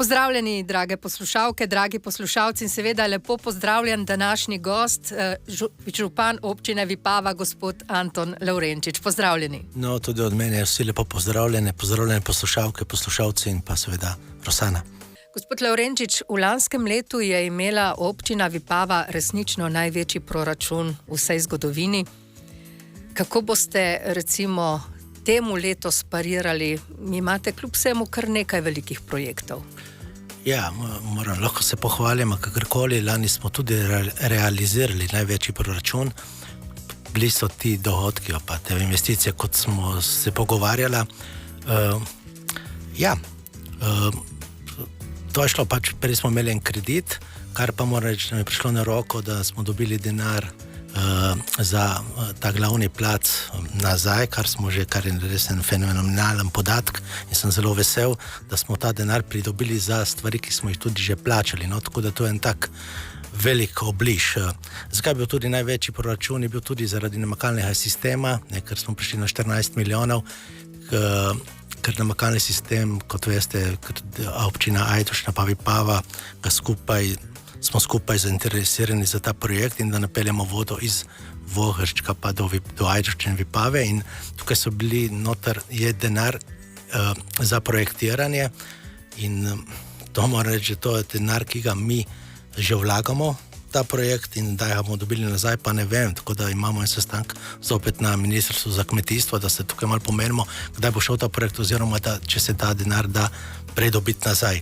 Pozdravljeni, drage poslušalke, dragi poslušalci in seveda lepo pozdravljen današnji gost, župan občine Vipava, gospod Anton Lavrenčič. Pozdravljeni. No, tudi od mene vsi lepo pozdravljene poslušalke, poslušalci in pa seveda Rosana. Gospod Lavrenčič, v lanskem letu je imela občina Vipava resnično največji proračun v vsej zgodovini. Kako boste recimo temu letos parirali? Imate kljub vsemu kar nekaj velikih projektov. Ja, lahko se pohvalimo, kakorkoli. Lani smo tudi realizirali največji proračun. Bili so ti dohodki, pa te investicije, kot smo se pogovarjali. To je šlo pač, prej smo imeli en kredit, kar pa mora reči, da mi je prišlo na roko, da smo dobili denar za ta glavni plac nazaj, kar je res en fenomenalen podatek in sem zelo vesel, da smo ta denar pridobili za stvari, ki smo jih tudi že plačali. No, tako da to je en tak velik obliž. Zakaj je bil tudi največji proračun? Je bil tudi zaradi namakalnega sistema, ker smo prišli na 14 milijonov, ker namakalni sistem, kot veste, občina Ajdovščina pa Vipava, smo skupaj zainteresirani za ta projekt in da napeljamo vodo iz Vogrščka pa do Ajdovščine Vipave, in tukaj so bili noter je denar za projektiranje in to moram reči, to je denar, ki ga mi že vlagamo ta projekt in da ga bomo dobili nazaj, pa ne vem, tako da imamo en sestanek zopet na Ministrstvu za kmetijstvo, da se tukaj malo pomenimo, kdaj bo šel ta projekt oziroma če se ta denar da predobiti nazaj.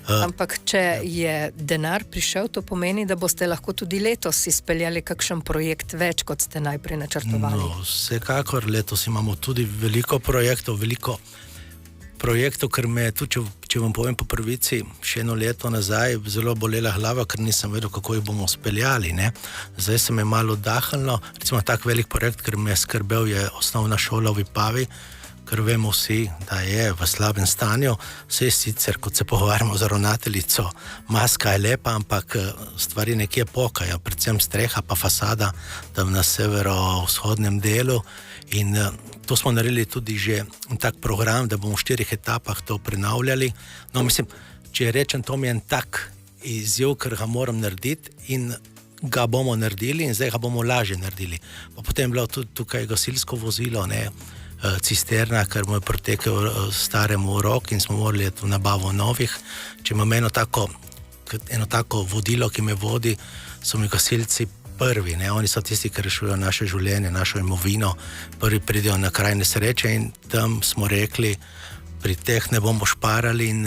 Ampak če je denar prišel, to pomeni, da boste lahko tudi letos izpeljali kakšen projekt več, kot ste najprej načrtovali. No, vsekakor letos imamo tudi veliko projektov, ker me tudi, če vam povem po prvici, še eno leto nazaj zelo bolela glava, ker nisem vedel, kako jih bomo speljali. Zdaj se me malo oddahnilo, recimo tak velik projekt, ker me je skrbel, je osnovna šola v Vipavi, ker vemo vsi, da je v slabem stanju. Vse sicer, kot se pogovarjamo z ravnateljico, maska je lepa, ampak stvari nekje pokajo, predvsem streha pa fasada tam na severovzhodnem delu. In to smo naredili tudi že tak program, da bomo v 4 etapah to prenavljali. No, mislim, če rečem, to mi je en tak izziv, ker ga moram narediti in ga bomo naredili in zdaj ga bomo lažje naredili. Pa potem je bilo tudi tukaj gasilsko vozilo, cisterna, ker mu je pretekel staremu rok in smo morali v nabavo novih. Če imam eno tako vodilo, ki me vodi, so mi gasilci prvi, oni so tisti, ki rešujejo naše življenje, našo imovino, prvi pridejo na kraj nesreče in tam smo rekli, pri teh ne bomo šparali in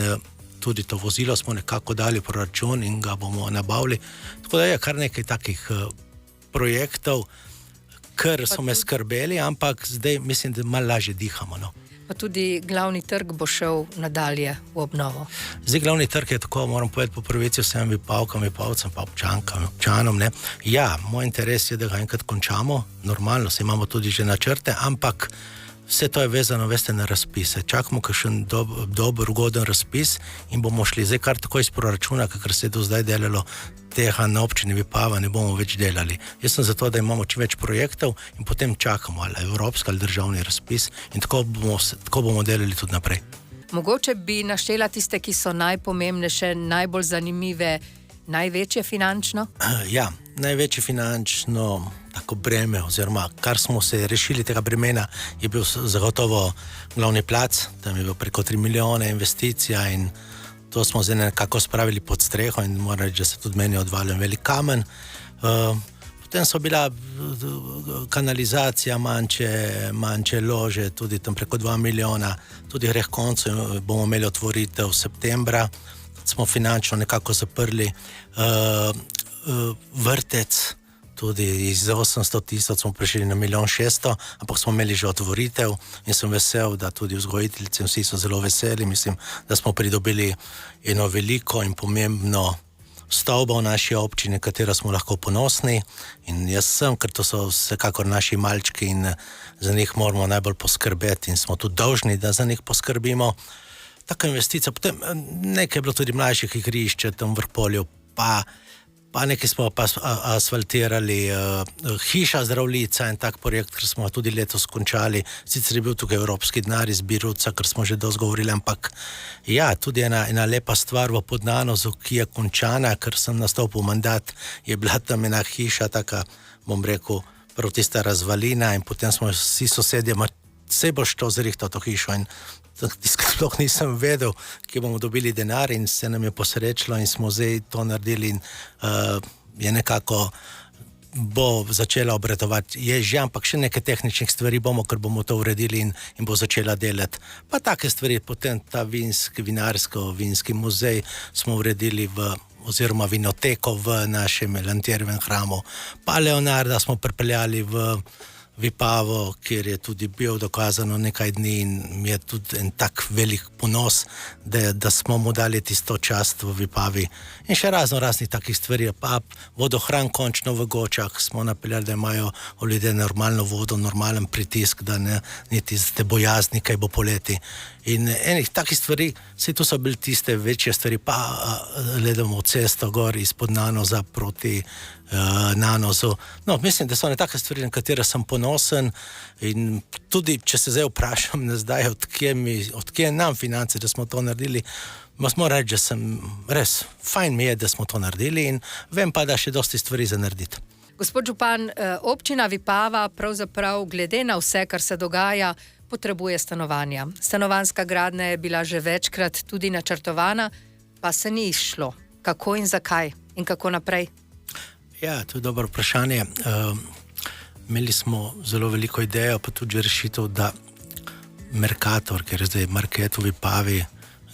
tudi to vozilo smo nekako dali proračun in ga bomo nabavili. Tako da je kar nekaj takih projektov, ker so me skrbeli, ampak zdaj mislim, da malo lažje dihamo. Pa tudi glavni trg bo šel nadalje v obnovo. Zdaj glavni trg je tako, moram povedati po prvici vsem Vipavkam, Vipavcem pa občanom. Ja, moj interes je, da ga enkrat končamo, normalno, se imamo tudi že načrte, ampak vse to je vezano, veste, na razpise. Čakamo kakšen dober, ugoden razpis in bomo šli. Zdaj kar tako iz proračuna, kakor se je do zdaj delalo, tega na občini Vipava ne bomo več delali. Jaz sem zato, da imamo čim več projektov in potem čakamo ali evropski ali državni razpis in tako bomo delali tudi naprej. Mogoče bi naštela tiste, ki so najpomembnejše, najbolj zanimive, največje finančno? Ja, največje finančno tako breme, oziroma kar smo se rešili tega bremena, je bil zagotovo glavni plac, tam je bil preko 3 milijone investicija in to smo zdaj nekako spravili pod streho in moram reči, da se tudi meni odvalil velik kamen. Potem so bila kanalizacija, manjše lože, tudi tam preko 2 milijona, tudi greh koncu bomo imeli otvoritev septembra, smo finančno nekako zaprli vrtec, tudi iz 800 tisoč smo prišli na 1,600,000, ampak smo imeli že otvoritev in sem vesel, da tudi vzgojiteljice vsi so zelo veseli. Mislim, da smo pridobili eno veliko in pomembno stavbo v naši občini, katero smo lahko ponosni in jaz sem, ker to so vsekakor naši malčki in za njih moramo najbolj poskrbeti in smo tudi dolžni, da za njih poskrbimo. Taka investicija, potem nekaj je bilo tudi mlajših igrišč tam v Vrpolju, pa Pa nekaj smo pa asfaltirali, hiša zdravljica in tak projekt, ker smo tudi letos končali. Sicer je bil tukaj evropski denar iz Biruca, ker smo že dosti govorili, ampak ja, tudi ena lepa stvar v Podnanozu, ki je končana, ker sem nastopil mandat, je bila tam ena hiša, taka, bom rekel, prav tista razvalina in potem smo vsi sosedje, sej boš to zrihtal to hišo in sploh nisem vedel, kje bomo dobili denar in se nam je posrečilo in smo zdaj to naredili in je nekako bo začela obratovati. Je že, ampak še nekaj tehničnih stvari bomo, ker bomo to uredili in bo začela delati. Pa take stvari, potem ta vinski muzej smo uredili oziroma vinoteko v našem Lantjerjevem hramu. Pa Leonarda smo pripeljali v Vipavo, kjer je tudi bil dokazano nekaj dni in mi je tudi en tak velik ponos, da smo mu dali tisto čast v Vipavi. In še raznih takih stvari. Pa vodohran končno v Gočah smo napeljali, da imajo ljudje normalno vodo, normalen pritisk, da ne niti ste bojazni, kaj bo poleti. In enih takih stvari, saj to so bili tiste večje stvari, pa gledamo cesto gor izpod Nanoza proti Nanozu. No, mislim, da so ne take stvari, na katere sem ponosen in tudi, če se zdaj vprašam, odkje nam finance, da smo to naredili, moram reči, da sem res, fajn mi je, da smo to naredili in vem pa, da še dosti stvari za narediti. Gospod župan, občina Vipava pravzaprav glede na vse, kar se dogaja, potrebuje stanovanja. Stanovanjska gradnja je bila že večkrat tudi načrtovana, pa se ni izšlo. Kako in zakaj? In kako naprej? Ja, to je dobro vprašanje. Imeli smo zelo veliko idejo, pa tudi rešitev, da Mercator, ker je zdaj Market v Vipavi,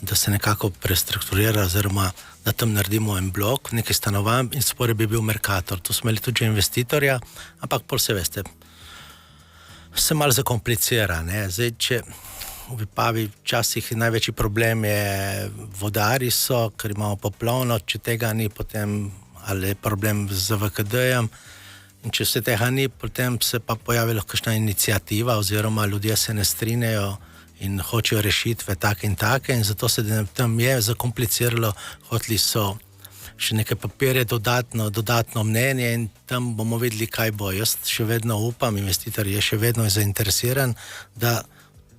da se nekako prestrukturira, oziroma da tam naredimo en blok, nekaj stanovanj in spore bi bil Mercator. Tu smo imeli tudi investitorja, ampak pol se veste, se malo zakomplicira. Zdaj, če v Vipavi včasih največji problem je vodari so, ker imamo poplavno, če tega ni, potem ali je problem z VKD-jem in če se tega ni, potem se pa pojavi lahko kakšna iniciativa oziroma ljudje se ne strinjajo in hočejo rešitve take in take in zato se tam je zakompliciralo, hoteli so še nekaj papirje, dodatno mnenje in tam bomo videli, kaj bo. Jaz še vedno upam, investitor je še vedno zainteresiran, da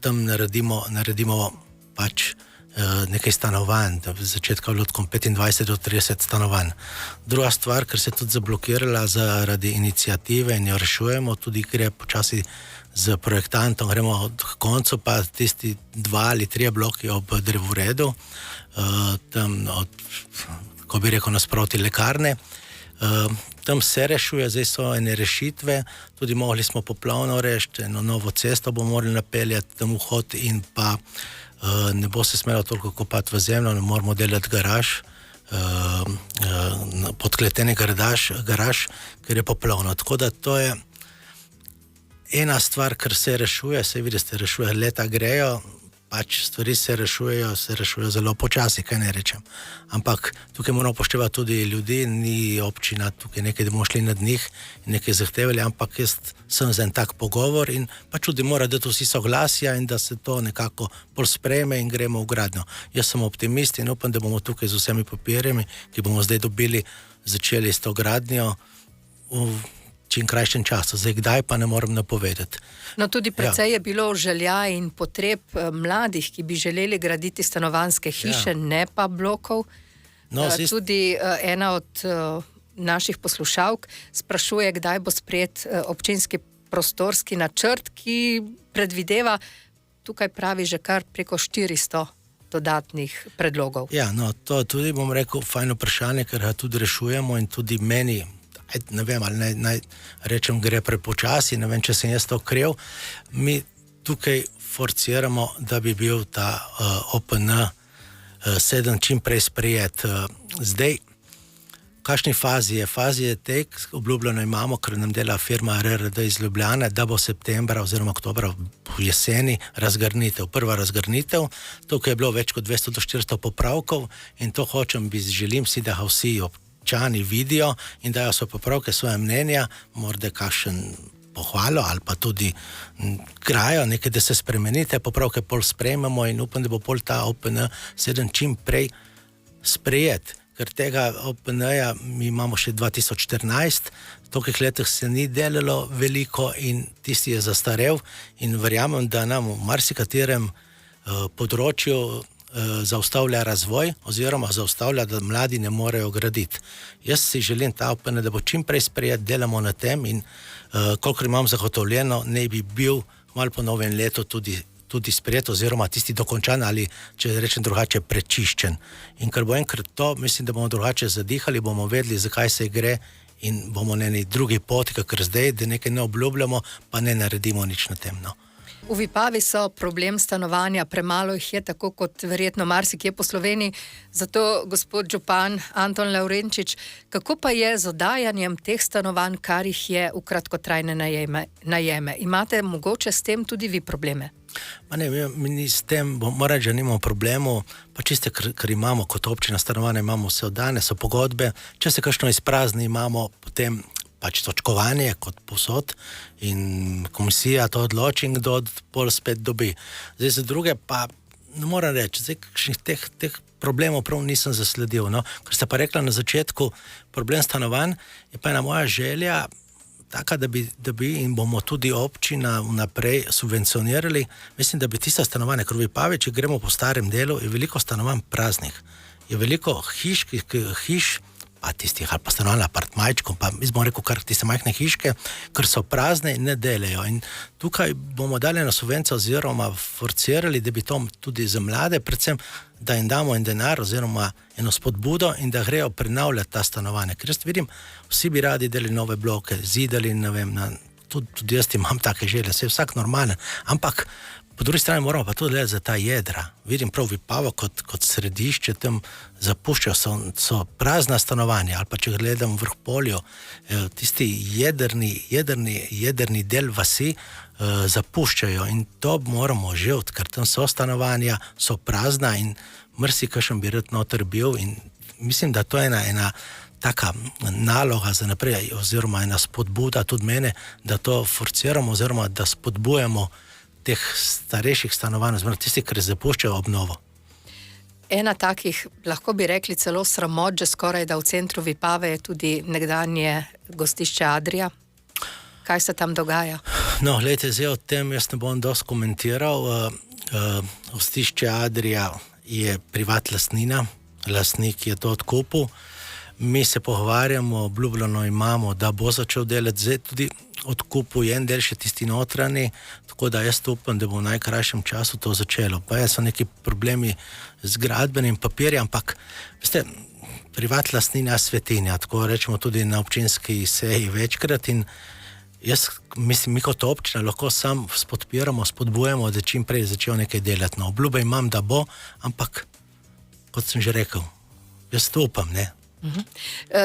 tam naredimo pač nekaj stanovanj, da v začetku lutkom 25 do 30 stanovanj. Druga stvar, ker se je tudi zablokirala zaradi iniciative in jo rešujemo, tudi gre počasi z projektantom, gremo od koncu, pa tisti 2 ali 3 bloki ob drevoredu, tam ko bi rekel nasproti lekarne, tam se rešuje, zdaj so ene rešitve, tudi mogli smo poplavno rešiti, eno novo cesto bomo morali napeljati, tam vhod in pa ne bo se smelo toliko kopati v zemljo, ne moramo delati garaž, podkleteni garaž, ker je poplavno. Tako da to je ena stvar, kar se rešuje, se vidi, se rešuje, leta grejo, pač stvari se rešujejo zelo počasi, kaj ne rečem. Ampak tukaj moramo upoštevati tudi ljudi, ni občina tukaj nekaj, da bomo šli nad njih in nekaj zahtevali, ampak jaz sem za en tak pogovor in pač tudi mora dati vsi soglasja in da se to nekako bolj sprejme in gremo v gradnjo. Jaz sem optimist in upam, da bomo tukaj z vsemi papirjami, ki bomo zdaj dobili, začeli s to gradnjo v čim krajšem času. Zdaj, kdaj pa ne moram napovedati. No, tudi precej je bilo želja in potreb mladih, ki bi želeli graditi stanovanjske hiše, ne pa blokov. No, tudi ena od naših poslušalk sprašuje, kdaj bo sprejet občinski prostorski načrt, ki predvideva, tukaj pravi že kar preko 400 dodatnih predlogov. Ja, no, to tudi bom rekel, fajno vprašanje, ker ga tudi rešujemo in tudi meni, ne vem, ali naj rečem, gre prepočasi, ne vem, če sem jaz to kriv. Mi tukaj forciramo, da bi bil ta OPN 7 čim prej sprejet. Zdaj, v kakšni fazi je? Fazi je tek, obljubljeno imamo, ker nam dela firma RRD iz Ljubljane, da bo septembra oziroma oktobra v jeseni razgrnitev. Prva razgrnitev, tukaj je bilo več kot 200 do 400 popravkov in to želim si, da ga vsi občani vidijo in dajo so popravke, svoje mnenja, morda kakšen pohvalo ali pa tudi krajo, nekaj, da se spremenite, popravke pol sprejmemo in upam, da bo pol ta OPN 7 čim prej sprejet. ker tega OPN-ja mi imamo še 2014, v tolikih letih se ni delalo veliko in tisti je zastarel in verjamem, da nam v marsikaterem področju zaustavlja razvoj oziroma zaustavlja, da mladi ne morejo graditi. Jaz si želim ta OPN, da bo čim prej sprejet, delamo na tem in kolikor imam zagotovljeno, ne bi bil malo po novem letu tudi sprejet oziroma tisti dokončan ali, če rečem drugače, prečiščen. In ker bo enkrat to, mislim, da bomo drugače zadihali, bomo vedeli, zakaj se gre in bomo na eni drugi poti, ker zdaj, da nekaj ne obljubljamo, pa ne naredimo nič na tem. No. V Vipavi so problem stanovanja, premalo jih je, tako kot verjetno marsikje po Sloveniji. Zato, gospod župan Anton Lavrenčič, kako pa je z oddajanjem teh stanovanj, kar jih je v kratkotrajne najeme? Imate mogoče s tem tudi vi probleme? Mi s tem, moram reči, da nimamo problemov, pa čiste, ker imamo kot občina stanovanja, imamo vse oddane, so pogodbe, če se kakšno izprazni, imamo potem pač točkovanje kot posod in komisija to odloči in kdo pol spet dobi. Zdaj za druge pa ne moram reči, zdaj kakšnih teh problemov prav nisem zasledil. No? Ker ste pa rekla na začetku, problem stanovanj je pa ena moja želja taka, da bi in bomo tudi občina vnaprej subvencionirali. Mislim, da bi tista stanovanja, ker v Vipavi, če gremo po starem delu, je veliko stanovanj praznih. Je veliko hiš pa tistih ali pa stanovanj apartmajčkov, pa mi smo rekel kar tiste majhne hiške, ker so prazne in ne delajo. In tukaj bomo dali na subvencijo oziroma forcirali, da bi to tudi za mlade, predvsem, da jim damo en denar oziroma eno spodbudo in da grejo prenavljati ta stanovanja. Ker jaz vidim, vsi bi radi delali nove bloke, zidali, ne vem, tudi jaz imam take želje, se je vsak normalen, ampak po drugi strani moramo pa tudi gledati za ta jedra. Vidim prav Vipavo kot središče, tam zapuščajo, so prazna stanovanja, ali pa če gledam v Vrhpolju, tisti jedrni del vasi zapuščajo in to moramo živeti, ker tam so stanovanja, so prazna in marsikakšen bi rad noter bil in mislim, da to je ena taka naloga za naprej oziroma ena spodbuda tudi mene, da to forciramo oziroma da spodbujamo teh starejših stanovanj, oziroma tisti, ki zapuščajo obnovo. Ena takih, lahko bi rekli celo sramot, že skoraj da v centru Vipave je tudi nekdanje gostišče Adria. Kaj se tam dogaja? No, glejte, zdaj o tem jaz ne bom dosti komentiral. Gostišče Adria je privat lastnina, lastnik je to odkupil. Mi se pogovarjamo, obljubljeno imamo, da bo začel delati, zdaj tudi odkupuje en del še tisti notranji, tako da jaz upam, da bo v najkrajšem času to začelo. Pa so neki problemi z gradbenim papirjem, ampak veste, privat lastnina svetinja, tako rečemo tudi na občinski seji večkrat in jaz mislim, mi kot občina lahko sam spodpiramo, spodbujemo, da čim prej začel nekaj delati. No, obljube imam, da bo, ampak kot sem že rekel, jaz to upam, ne.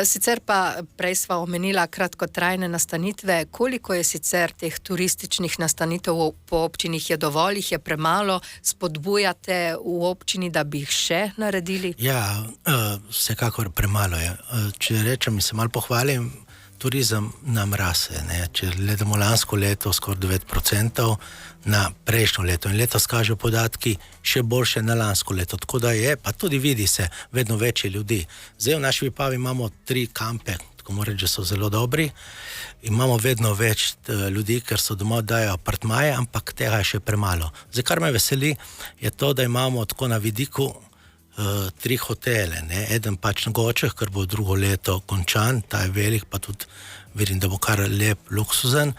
Sicer pa prej sva omenila kratkotrajne nastanitve. Koliko je sicer teh turističnih nastanitev po občini? Je dovolj, jih je premalo? Spodbujate v občini, da bi jih še naredili? Ja, vsekakor premalo je. Če rečem in se malo pohvalim, turizem nam rase. Ne? Če gledamo lansko leto skoraj 9% na prejšnjo leto in letos kažejo podatki še boljše na lansko leto. Tako da je, pa tudi vidi se vedno večje ljudi. Zdaj v naši Vipavi imamo 3 kampe, tako moram reči, da so zelo dobri. Imamo vedno več ljudi, ker so doma dajo apartmaje, ampak tega je še premalo. Zdaj, kar me veseli, je to, da imamo tako na vidiku 3 hotele, ne? Eden pač na Gočah, ker bo drugo leto končan, ta je velik, pa tudi vidim, da bo kar lep, luksuzen.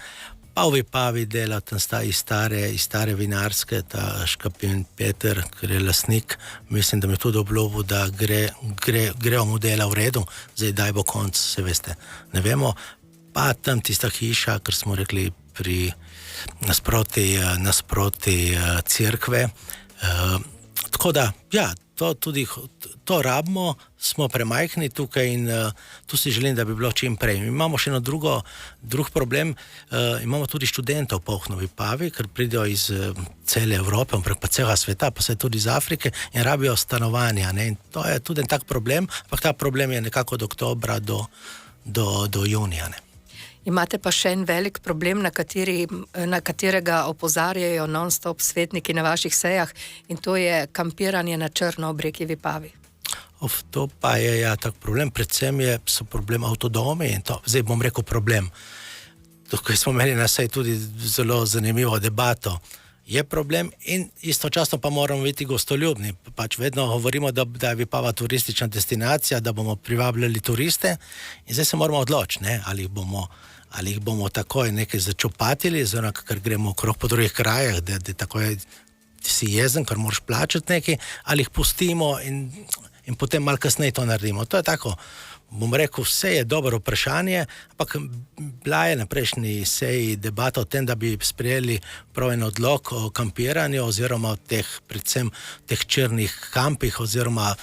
Pa v Vipavi dela tam sta iz stare vinarske, ta Škapin Peter, ker je lastnik, mislim, da mi tudi obljubil, da grejo mu dela v redu, zdaj daj bo konc, se veste, ne vemo. Pa tam tista hiša, ker smo rekli pri nasproti cerkve. Tako da, ja, to rabimo, smo premajhni tukaj in tu si želim, da bi bilo čim prej. Imamo še drug problem, imamo tudi študentov polno v Vipavi, ker pridejo iz cele Evrope, pa celega sveta, pa se tudi iz Afrike in rabijo stanovanja. Ne? In to je tudi en tak problem, ampak ta problem je nekako od oktobra do junija. Ne? Imate pa še en velik problem, na katerega opozarjajo non-stop svetniki na vaših sejah in to je kampiranje na črno ob reki Vipavi. To pa je tak problem, predvsem so problem avtodomi in to, zdaj bom rekel problem. Tukaj smo imeli na seji tudi zelo zanimivo debato. Je problem in istočasno pa moramo biti gostoljubni. Pač vedno govorimo, da je Vipava turistična destinacija, da bomo privabljali turiste in zdaj se moramo odločiti, ne? Ali jih bomo takoj nekaj začopatili, oziroma ker gremo okrog po drugih krajah, da takoj si jezen, ker moraš plačati nekaj, ali jih pustimo in potem malo kasneje to naredimo. To je tako, bom rekel, vse je dobro vprašanje, ampak bila je na prejšnji seji debata o tem, da bi sprejeli prav en odlok o kampiranju oziroma o predvsem teh črnih kampih oziroma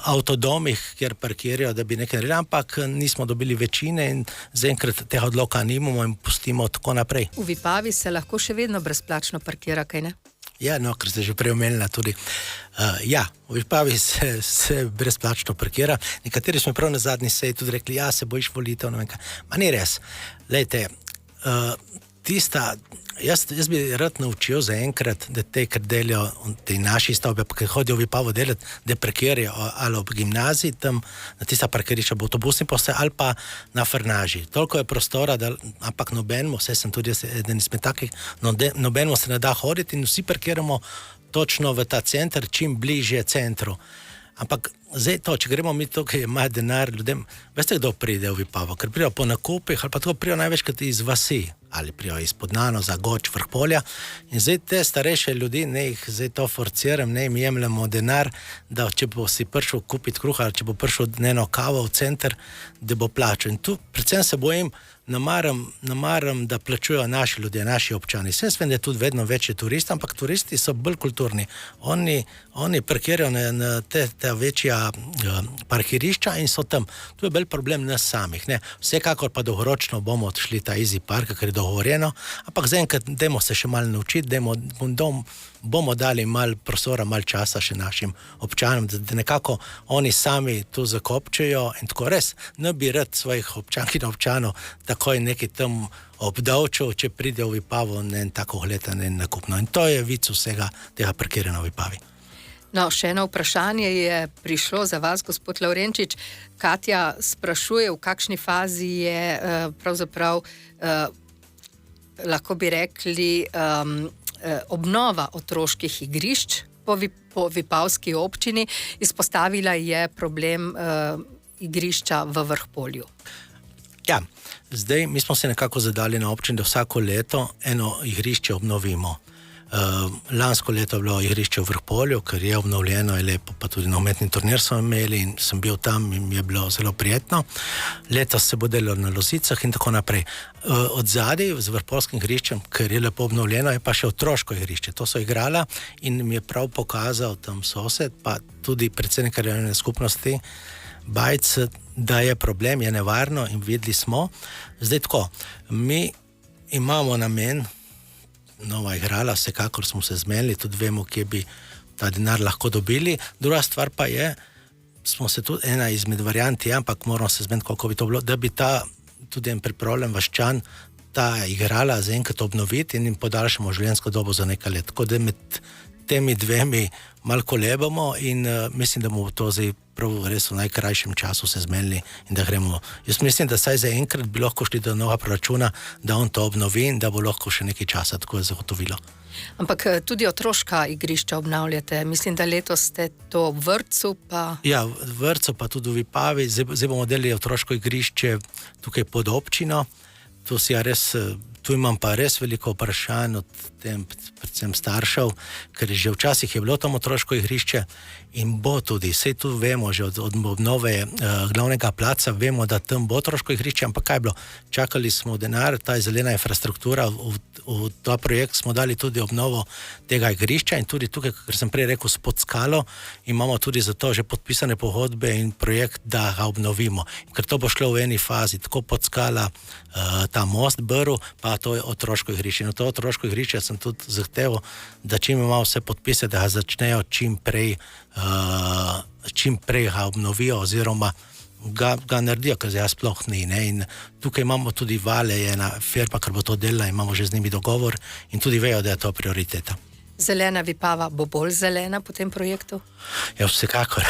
avtodomih, kjer parkirajo, da bi nekaj naredili, ampak nismo dobili večine in zaenkrat tega odloka nimamo in pustimo tako naprej. V Vipavi se lahko še vedno brezplačno parkira, kaj ne? Ja, no, ker ste že prej omenila tudi. V Vipavi se brezplačno parkira. Nekateri smo prav na zadnji seji tudi rekli, se bojiš volitev, ne vem kaj. Ma ni res. Lejte, jaz bi rad naučil zaenkrat, da ker delijo te naši stavbe, ki hodijo v Vipavo delati, da parkirajo ali v gimnaziji, tam na tista parkirišča bo avtobusni postaj ali pa na Frnaži. Toliko je prostora, ampak nobenemu, vse sem tudi eden izmed takih, nobenemu se ne da hoditi in vsi parkiramo točno v ta center, čim bližje centru. Ampak zdaj to, če gremo mi tukaj, ima denar ljudem, veste, kdo pride v Vipavo? Ker prijo po nakupih, ali pa tako prijo največkrat iz vasi, ali prijo iz Podnano, Zagoč, Vrhpolja. In zdaj te starejše ljudi, ne jih zdaj to forciram, ne jim jemljamo denar, da če bo si prišel kupiti kruha, ali če bo prišel dnevno kavo v center, da bo plačal. In tu predvsem se bojim, namaram, da plačujejo naši ljudje, naši občani. Vse vem, da je tudi vedno večje turistov, ampak turisti so bolj kulturni. Oni parkirajo na te večja parkirišča in so tam. Tu je bolj problem nas samih. Ne? Vsekakor pa dolgoročno bomo odšli ta Easy Park, ker je dogovorjeno, ampak zaenkrat dajmo se še malo naučiti, bomo dali malo prostora, malo časa še našim občanom, da nekako oni sami tu zakopčejo in tako res ne bi rad svojih občank in občanov takoj nekaj tam obdavčil, če pride v Vipavo in tako gleda nakupno. In to je vic vsega tega parkiranja v Vipavi. No, še eno vprašanje je prišlo za vas, gospod Lavrenčič. Katja sprašuje, v kakšni fazi je pravzaprav, lahko bi rekli, obnova otroških igrišč po Vipavski občini. Izpostavila je problem igrišča v Vrhpolju. Ja, zdaj mi smo se nekako zadali na občini, da vsako leto eno igrišče obnovimo. Lansko leto je bilo igrišče v Vrhpolju, ker je obnovljeno, je lepo, pa tudi nogometni turnir smo imeli in sem bil tam in je bilo zelo prijetno. Letos se bo delalo na Lozicah in tako naprej. Od zadaj z Vrhpolskim igriščem, ker je lepo obnovljeno, je pa še otroško igrišče. To so igrala in mi je prav pokazal tam sosed, pa tudi predsednik krajevne skupnosti Bajc, da je problem, je nevarno in videli smo. Zdaj tako, mi imamo namen nova igrala, vsekakor smo se zmenili, tudi vemo, kje bi ta denar lahko dobili. Druga stvar pa je, smo se tudi ena izmed varianti, ampak moramo se zmeniti, koliko bi to bilo, da bi tudi en pripravljen Vaščan ta igrala zaenkrat obnoviti in jim podaljšamo življenjsko dobo za nekaj let. Tako da med temi dvemi malo kolebamo in mislim, da bomo to zdaj prav res v najkrajšem času se zmenili in da gremo. Jaz mislim, da saj zaenkrat bi lahko šli do novega proračuna, da on to obnovi in da bo lahko še nekaj časa tako zagotovilo. Ampak tudi otroška igrišča obnavljate. Mislim, da letos ste to v vrtcu pa... Ja, v vrtcu pa tudi v Vipavi. Zdaj bomo delali otroško igrišče tukaj pod občino. Tu imam pa res veliko vprašanj od tem, predvsem staršev, ker že včasih je bilo tam otroško igrišče in bo tudi, sej tu vemo, že od obnove glavnega placa vemo, da tam bo otroško igrišče, ampak kaj je bilo? Čakali smo denar, ta zelena infrastruktura, v ta projekt smo dali tudi obnovo tega igrišča in tudi tukaj, ker sem prej rekel, pod skalo, imamo tudi za to že podpisane pogodbe in projekt, da ga obnovimo. Ker to bo šlo v eni fazi, tako pod skala, ta most Brv, pa to je otroško igrišče. No, to otroško igrišče sem tudi zahteval, da čim imamo vse podpise, da ga začnejo čim prej ga obnovijo oziroma ga naredijo, ker zdaj sploh ni. Ne? In tukaj imamo tudi Vale, je ena firma, ker bo to delala, imamo že z njimi dogovor in tudi vejo, da je to prioriteta. Zelena Vipava bo bolj zelena po tem projektu? Ja, vsekakor.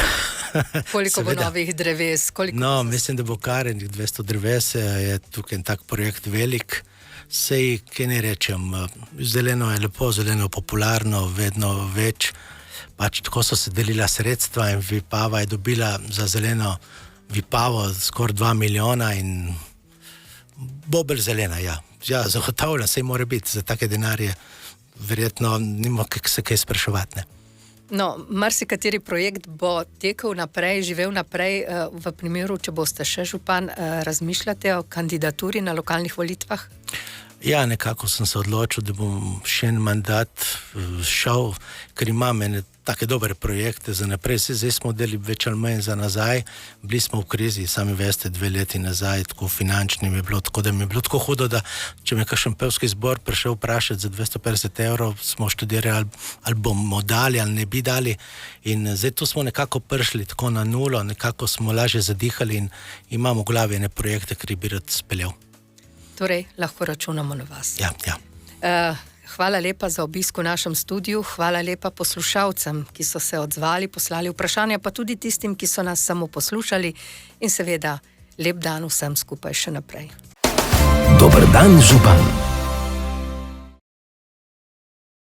Koliko bo Seveda. novih dreves? No, mislim, da bo kar 200 dreves, je tukaj en tak projekt velik. Sej, kaj ne rečem, zeleno je lepo, zeleno je popularno, vedno več. Pač tako so se delila sredstva in Vipava je dobila za zeleno Vipavo skoraj 2 milijona in bo bolj zelena, ja. Ja, zagotavljam, sej mora biti za take denarje. Verjetno nima se kaj spraševati, ne. No, marsikateri projekt bo tekel naprej, živel naprej. V primeru, če boste še župan, razmišljate o kandidaturi na lokalnih volitvah? Ja, nekako sem se odločil, da bom še en mandat šel, ker imam ene take dobre projekte za naprej. Zdaj smo delali več ali manj za nazaj, bili smo v krizi, sami veste, 2 leti nazaj, tako finančni mi je bilo, tako da mi je bilo tako hudo, da če me kakšen pevski zbor prišel vprašati za 250 evrov, smo študirali, ali bomo dali, ali ne bi dali. In zdaj tu smo nekako prišli tako na nulo, nekako smo lažje zadihali in imamo v glavi ene projekte, ki bi rad speljal. Torej, lahko računamo na vas. Ja, ja. Hvala lepa za obisk v našem studiu, hvala lepa poslušalcem, ki so se odzvali, poslali vprašanja, pa tudi tistim, ki so nas samo poslušali in seveda lep dan vsem skupaj še naprej. Dober dan, župan.